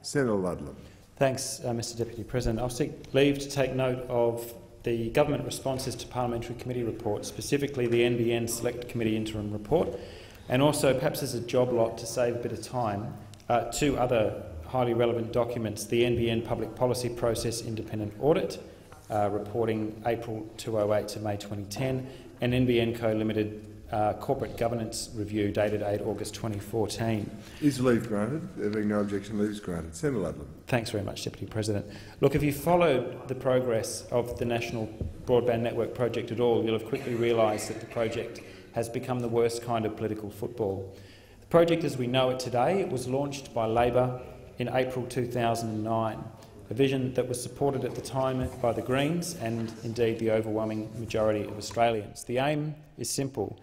Senator Ludlam. Thanks, Mr Deputy President. I'll seek leave to take note of the government responses to parliamentary committee reports, specifically the NBN Select Committee interim report, and also, perhaps as a job lot to save a bit of time, two other highly relevant documents: the NBN Public Policy Process Independent Audit, reporting April 2008 to May 2010, and NBN Co Limited Corporate Governance Review dated 8 August 2014. Is leave granted? There being no objection, leave is granted. Senator Ludlam. Thanks very much, Deputy President. Look, if you followed the progress of the National Broadband Network project at all, you'll have quickly realised that the project has become the worst kind of political football. The project as we know it today was launched by Labor in April 2009, a vision that was supported at the time by the Greens and indeed the overwhelming majority of Australians. The aim is simple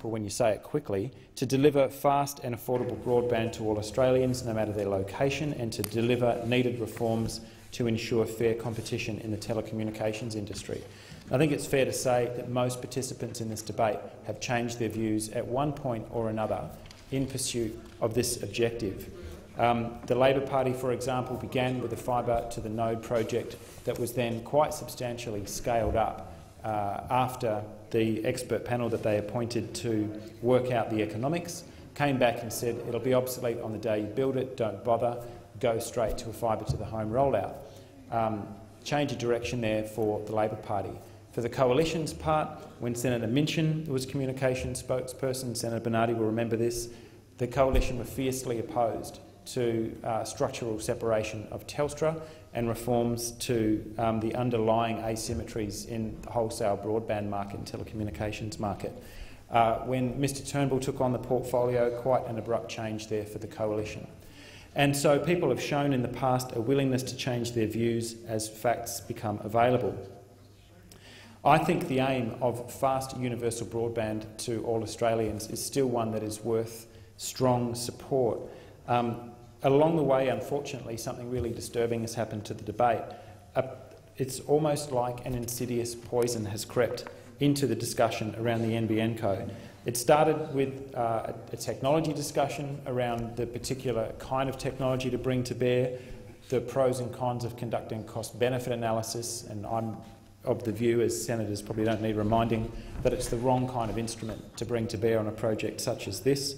when you say it quickly, to deliver fast and affordable broadband to all Australians, no matter their location, and to deliver needed reforms to ensure fair competition in the telecommunications industry. I think it's fair to say that most participants in this debate have changed their views at one point or another in pursuit of this objective. The Labor Party, for example, began with a fibre to the node project that was then quite substantially scaled up after the expert panel that they appointed to work out the economics came back and said it'll be obsolete on the day you build it, don't bother, go straight to a fibre to the home rollout. Change of direction there for the Labor Party. For the Coalition's part, when Senator Minchin was communications spokesperson, Senator Bernardi will remember this, the Coalition were fiercely opposed to structural separation of Telstra and reforms to the underlying asymmetries in the wholesale broadband market and telecommunications market. When Mr Turnbull took on the portfolio, quite an abrupt change there for the Coalition. And so people have shown in the past a willingness to change their views as facts become available. I think the aim of fast universal broadband to all Australians is still one that is worth strong support. Along the way, unfortunately, something really disturbing has happened to the debate. It's almost like an insidious poison has crept into the discussion around the NBN Co. It started with a technology discussion around the particular kind of technology to bring to bear, the pros and cons of conducting cost-benefit analysis, and I'm of the view, as senators probably don't need reminding, that it's the wrong kind of instrument to bring to bear on a project such as this.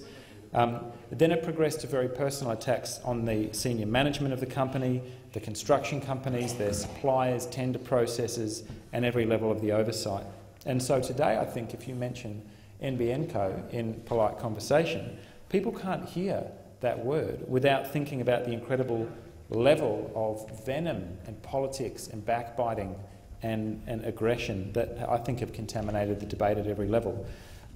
Then it progressed to very personal attacks on the senior management of the company, the construction companies, their suppliers, tender processes and every level of the oversight. And so today I think if you mention NBN Co in polite conversation, people can't hear that word without thinking about the incredible level of venom and politics and backbiting and aggression that I think have contaminated the debate at every level.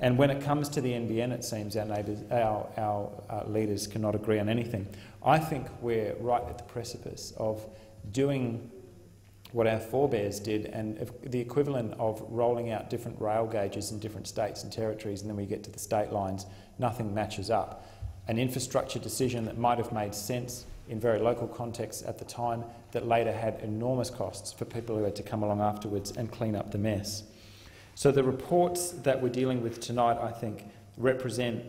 And when it comes to the NBN, it seems our leaders cannot agree on anything. I think we're right at the precipice of doing what our forebears did, and the equivalent of rolling out different rail gauges in different states and territories, and then we get to the state lines, nothing matches up. An infrastructure decision that might have made sense in very local contexts at the time that later had enormous costs for people who had to come along afterwards and clean up the mess. So the reports that we're dealing with tonight, I think, represent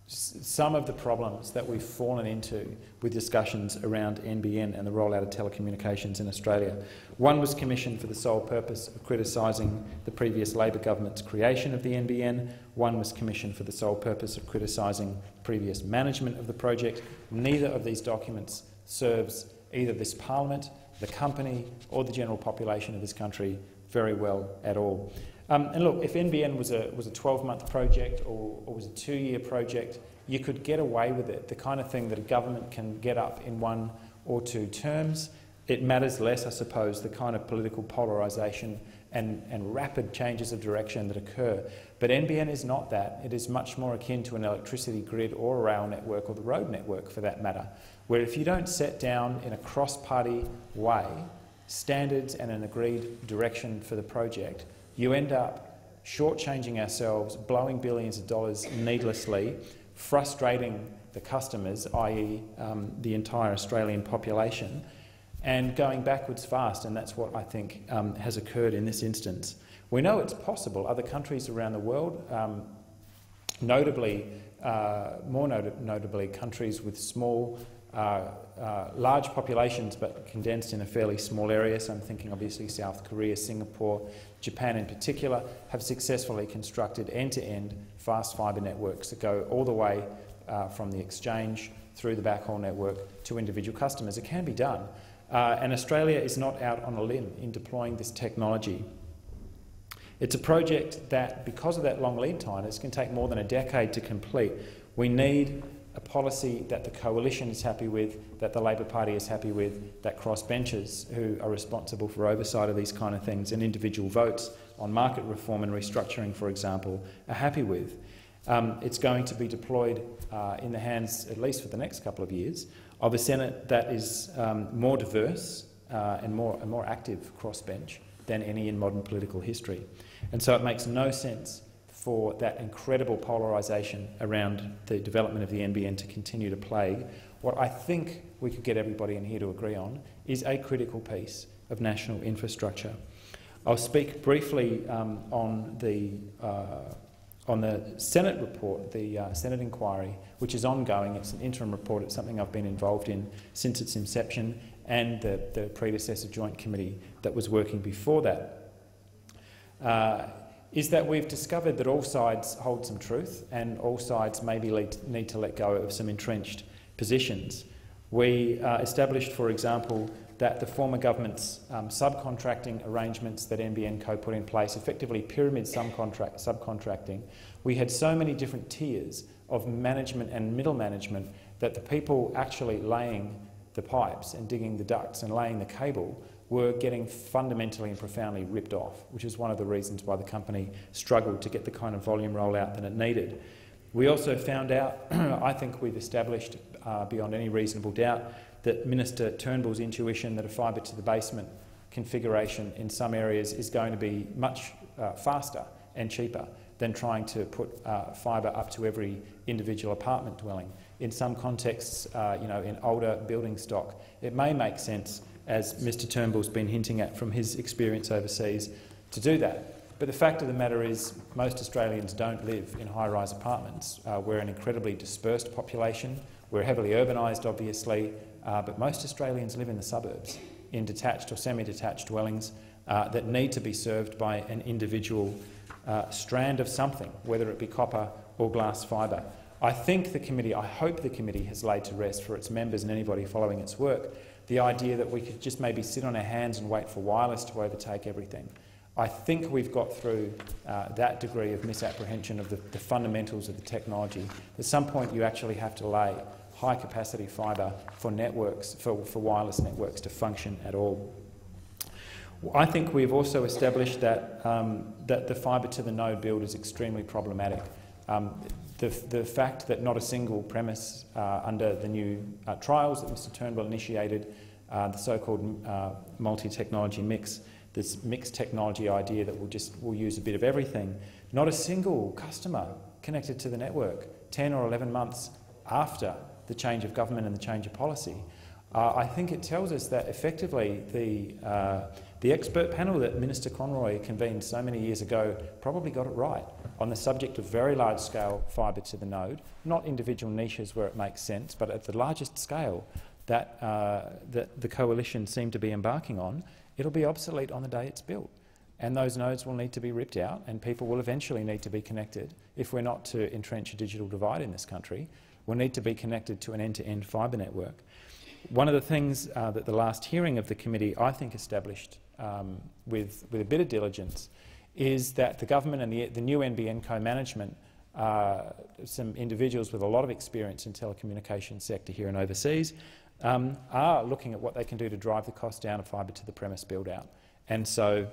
some of the problems that we've fallen into with discussions around NBN and the rollout of telecommunications in Australia. One was commissioned for the sole purpose of criticising the previous Labor government's creation of the NBN. One was commissioned for the sole purpose of criticising previous management of the project. Neither of these documents serves either this parliament, the company or the general population of this country very well at all. And look, if NBN was a 12-month project or was a 2-year project, you could get away with it, the kind of thing that a government can get up in 1 or 2 terms. It matters less, I suppose, the kind of political polarisation and rapid changes of direction that occur. But NBN is not that. It is much more akin to an electricity grid or a rail network or the road network for that matter, where if you don't set down in a cross-party way standards and an agreed direction for the project, you end up shortchanging ourselves, blowing billions of dollars needlessly, frustrating the customers, i.e. the entire Australian population, and going backwards fast, and that's what I think has occurred in this instance. We know it's possible. Other countries around the world notably, notably, countries with small, large populations but condensed in a fairly small area. So I'm thinking obviously South Korea, Singapore, Japan in particular, have successfully constructed end-to-end fast fibre networks that go all the way from the exchange through the backhaul network to individual customers. It can be done. And Australia is not out on a limb in deploying this technology. It's a project that, because of that long lead time, it's going to take more than a decade to complete. We need a policy that the coalition is happy with, that the Labor Party is happy with, that crossbenchers who are responsible for oversight of these kind of things and individual votes on market reform and restructuring, for example, are happy with. It's going to be deployed in the hands, at least for the next couple of years, of a Senate that is more diverse and more active crossbench than any in modern political history. And so it makes no sense for that incredible polarisation around the development of the NBN to continue to plague what I think we could get everybody in here to agree on is a critical piece of national infrastructure. I'll speak briefly on the Senate report, the Senate inquiry, which is ongoing. It's an interim report. It's something I've been involved in since its inception, and the predecessor joint committee that was working before that. Is that we've discovered that all sides hold some truth and all sides maybe need to let go of some entrenched positions. We established, for example, that the former government's subcontracting arrangements that NBN Co put in place, effectively pyramid subcontracting, we had so many different tiers of management and middle management that the people actually laying the pipes and digging the ducts and laying the cable were getting fundamentally and profoundly ripped off, which is one of the reasons why the company struggled to get the kind of volume rollout that it needed. We also found out, I think we've established beyond any reasonable doubt, that Minister Turnbull's intuition that a fibre to the basement configuration in some areas is going to be much faster and cheaper than trying to put fibre up to every individual apartment dwelling. In some contexts, in older building stock, it may make sense, as Mr Turnbull's been hinting at from his experience overseas, to do that. But the fact of the matter is most Australians don't live in high-rise apartments. We're an incredibly dispersed population. We're heavily urbanised, obviously, but most Australians live in the suburbs, in detached or semi-detached dwellings that need to be served by an individual strand of something, whether it be copper or glass fibre. I hope the committee has laid to rest for its members and anybody following its work the idea that we could just maybe sit on our hands and wait for wireless to overtake everything. I think we've got through that degree of misapprehension of the fundamentals of the technology. At some point you actually have to lay high-capacity fibre for networks, for wireless networks to function at all. I think we've also established that, that the fibre to the node build is extremely problematic. The fact that not a single premise under the new trials that Mr Turnbull initiated, the so-called multi-technology mix, this mixed technology idea that we'll use a bit of everything, not a single customer connected to the network 10 or 11 months after the change of government and the change of policy. I think it tells us that effectively the expert panel that Minister Conroy convened so many years ago probably got it right on the subject of very large-scale fibre to the node, not individual niches where it makes sense, but at the largest scale that the coalition seemed to be embarking on. It'll be obsolete on the day it's built, and those nodes will need to be ripped out, and people will eventually need to be connected. If we're not to entrench a digital divide in this country, we'll need to be connected to an end-to-end fibre network. One of the things that the last hearing of the committee, I think, established with a bit of diligence is that the government and the new NBN Co management, some individuals with a lot of experience in the telecommunications sector here and overseas, are looking at what they can do to drive the cost down of fibre to the premise build-out. And so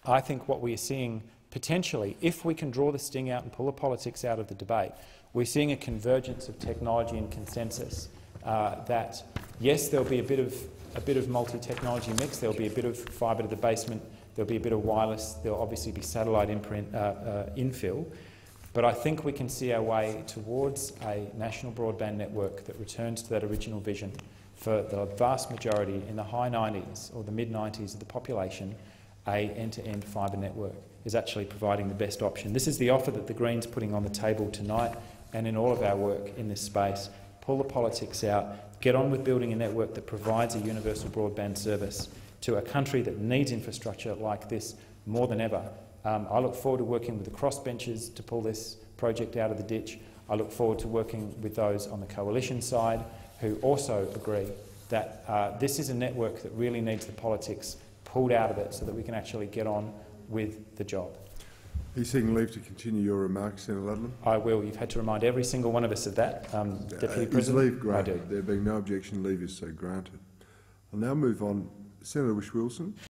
I think what we are seeing potentially, if we can draw the sting out and pull the politics out of the debate, we're seeing a convergence of technology and consensus that, yes, there'll be a bit of multi-technology mix, there'll be a bit of fibre to the basement, there'll be a bit of wireless, there'll obviously be satellite infill, but I think we can see our way towards a national broadband network that returns to that original vision for the vast majority in the high 90s or the mid-90s of the population, a end-to-end fibre network. is actually providing the best option. This is the offer that the Greens are putting on the table tonight and in all of our work in this space. Pull the politics out, get on with building a network that provides a universal broadband service to a country that needs infrastructure like this more than ever. I look forward to working with the crossbenchers to pull this project out of the ditch. I look forward to working with those on the coalition side who also agree that this is a network that really needs the politics pulled out of it so that we can actually get on with the job. Are you seeking leave to continue your remarks, Senator Ludlam? I will. You've had to remind every single one of us of that, Deputy President. Is leave granted? I do. There being no objection, leave is so granted. I'll now move on. Senator Whish-Wilson.